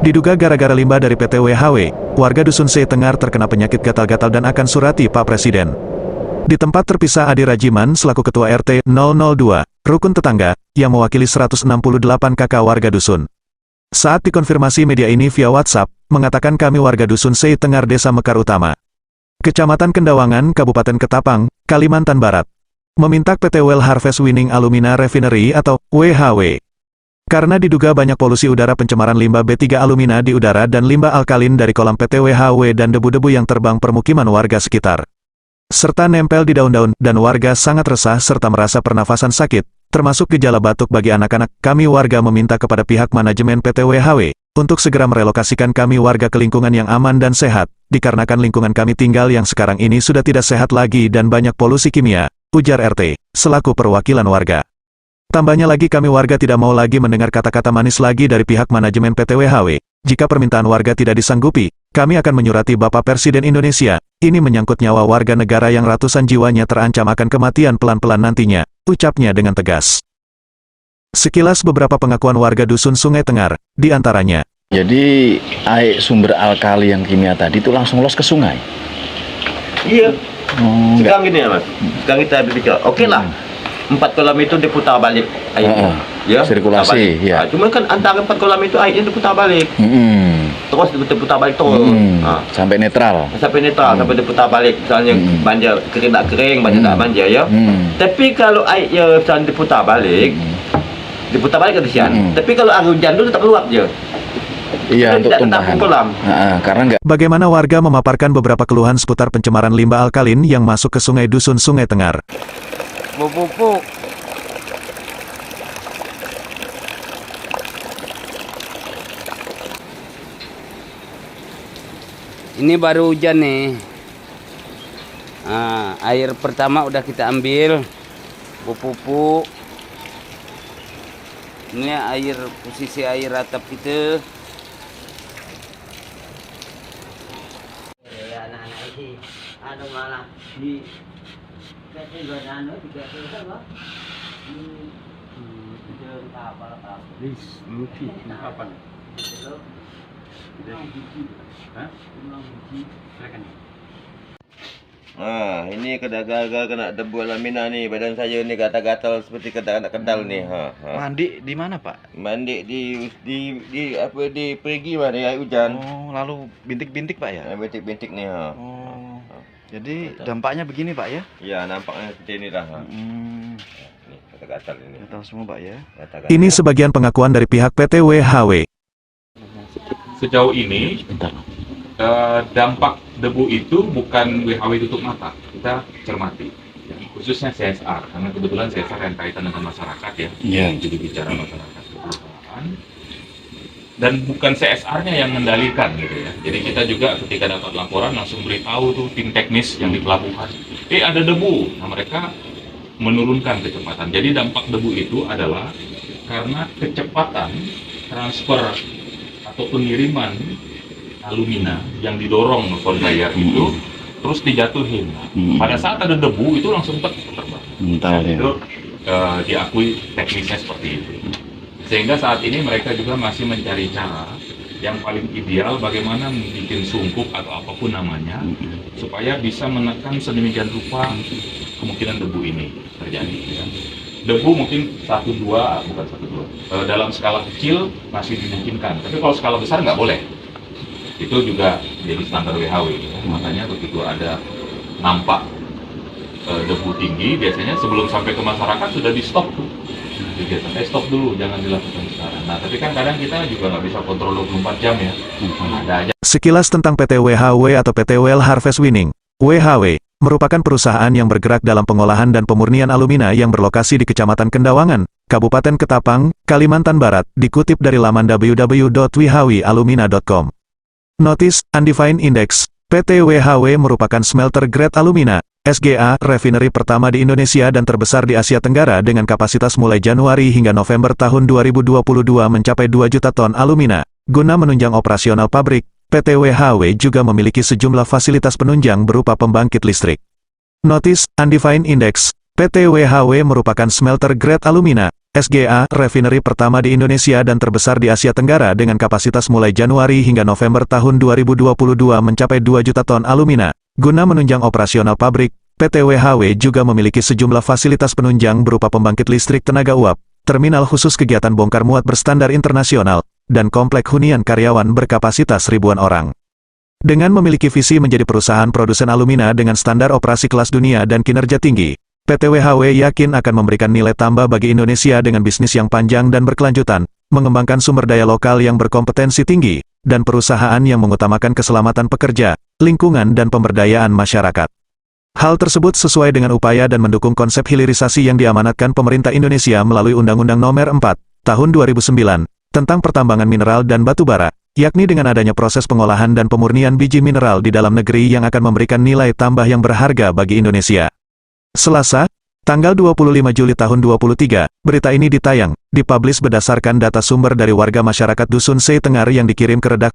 Diduga gara-gara limbah dari PT WHW, warga Dusun C Tengar terkena penyakit gatal-gatal dan akan surati Pak Presiden. Di tempat terpisah Adi Rajiman selaku Ketua RT 002, Rukun Tetangga, yang mewakili 168 kakak warga Dusun. Saat dikonfirmasi media ini via WhatsApp, mengatakan kami warga Dusun C Tengar Desa Mekar Utama, Kecamatan Kendawangan, Kabupaten Ketapang, Kalimantan Barat, meminta PT Well Harvest Winning Alumina Refinery atau WHW. Karena diduga banyak polusi udara pencemaran limbah B3 alumina di udara dan limbah alkalin dari kolam PT WHW dan debu-debu yang terbang permukiman warga sekitar, serta nempel di daun-daun, dan warga sangat resah serta merasa pernafasan sakit, termasuk gejala batuk bagi anak-anak. Kami warga meminta kepada pihak manajemen PT WHW untuk segera merelokasikan kami warga ke lingkungan yang aman dan sehat, dikarenakan lingkungan kami tinggal yang sekarang ini sudah tidak sehat lagi dan banyak polusi kimia, ujar RT, selaku perwakilan warga. Tambahnya lagi kami warga tidak mau lagi mendengar kata-kata manis lagi dari pihak manajemen PT WHW. Jika permintaan warga tidak disanggupi, kami akan menyurati Bapak Presiden Indonesia. Ini menyangkut nyawa warga negara yang ratusan jiwanya terancam akan kematian pelan-pelan nantinya, ucapnya dengan tegas. Sekilas beberapa pengakuan warga Dusun Sungai Tengar, di antaranya. Jadi air sumber alkali yang kimia tadi itu langsung los ke sungai? Iya. Sekarang gini ya Mas, sekarang kita berbicara, oke lah. 4 kolam itu diputar balik airnya, ya, sirkulasi, ya. Cuma kan antara 4 kolam itu airnya diputar balik, terus diputar balik terus, sampai netral, sampai diputar balik, misalnya banjir kering tak kering, banjir tak banjir, ya. Tapi kalau airnya misalnya diputar balik ke kesian. Tapi kalau air hujan itu tetap keluar je. Iya, untuk tumpahan. Karena enggak. Bagaimana warga memaparkan beberapa keluhan seputar pencemaran limbah alkalin yang masuk ke sungai Dusun Sungai Tengar. Pupuk. Ini baru hujan nih. Air pertama udah kita ambil. Pupuk. Ini air, posisi air atap kita. Ya anak-anak ini ada malah di ini gara-gara kena debu alumina nih, badan saya ini gatal-gatal seperti kedal nih. Mandi di mana, Pak? Mandi di perigi mah air hujan. Oh, lalu bintik-bintik, Pak ya? Bintik-bintik nih. Jadi dampaknya begini, Pak ya? Iya, nampaknya seperti ini dah. Nih, gatal ini. Gatal semua, Pak ya. Ini sebagian pengakuan dari pihak PT WHW. Sejauh ini, dampak debu itu bukan WHW tutup mata, kita cermati. Khususnya CSR, karena kebetulan CSR yang kaitan dengan masyarakat ya. Jadi bicara masyarakat perusahaan. Dan bukan CSR-nya yang mengendalikan gitu ya. Jadi kita juga ketika dapat laporan langsung beritahu tuh tim teknis yang di pelabuhan. Ada debu. Nah mereka menurunkan kecepatan. Jadi dampak debu itu adalah karena kecepatan transfer atau pengiriman alumina yang didorong konveyor itu terus dijatuhin. Pada saat ada debu itu langsung terbang. Itu diakui teknisnya seperti itu. Sehingga saat ini mereka juga masih mencari cara yang paling ideal bagaimana membuat sungkup atau apapun namanya supaya bisa menekan sedemikian rupa kemungkinan debu ini terjadi. Ya. Debu mungkin 1-2, bukan 1-2. Dalam skala kecil masih dimungkinkan, tapi kalau skala besar nggak boleh. Itu juga jadi standar WHO. Ya. Makanya begitu ada nampak debu tinggi, biasanya sebelum sampai ke masyarakat sudah di stop tuh. Stop dulu, jangan dilakukan sekarang. Nah, tapi kan kadang kita juga nggak bisa kontrol 24 jam ya. Ada aja. Sekilas tentang PT WHW atau PT Well Harvest Winning. WHW merupakan perusahaan yang bergerak dalam pengolahan dan pemurnian alumina yang berlokasi di Kecamatan Kendawangan, Kabupaten Ketapang, Kalimantan Barat, dikutip dari laman www.whawialumina.com. Notice, Undefined Index, PT WHW merupakan smelter grade alumina, SGA, refinery pertama di Indonesia dan terbesar di Asia Tenggara dengan kapasitas mulai Januari hingga November tahun 2022 mencapai 2 juta ton alumina. Guna menunjang operasional pabrik, PT WHW juga memiliki sejumlah fasilitas penunjang berupa pembangkit listrik. Notice, Undefined Index, PT WHW merupakan smelter grade alumina, SGA, refinery pertama di Indonesia dan terbesar di Asia Tenggara dengan kapasitas mulai Januari hingga November tahun 2022 mencapai 2 juta ton alumina. Guna menunjang operasional pabrik, PT WHW juga memiliki sejumlah fasilitas penunjang berupa pembangkit listrik tenaga uap, terminal khusus kegiatan bongkar muat berstandar internasional, dan komplek hunian karyawan berkapasitas ribuan orang. Dengan memiliki visi menjadi perusahaan produsen alumina dengan standar operasi kelas dunia dan kinerja tinggi, PT WHW yakin akan memberikan nilai tambah bagi Indonesia dengan bisnis yang panjang dan berkelanjutan, mengembangkan sumber daya lokal yang berkompetensi tinggi, dan perusahaan yang mengutamakan keselamatan pekerja, lingkungan dan pemberdayaan masyarakat. Hal tersebut sesuai dengan upaya dan mendukung konsep hilirisasi yang diamanatkan pemerintah Indonesia melalui Undang-Undang Nomor 4, Tahun 2009, tentang pertambangan mineral dan batu bara, yakni dengan adanya proses pengolahan dan pemurnian biji mineral di dalam negeri yang akan memberikan nilai tambah yang berharga bagi Indonesia. Selasa, tanggal 25 Juli tahun 2023, berita ini dipublish berdasarkan data sumber dari warga masyarakat Dusun Sei Tengar yang dikirim ke redaksi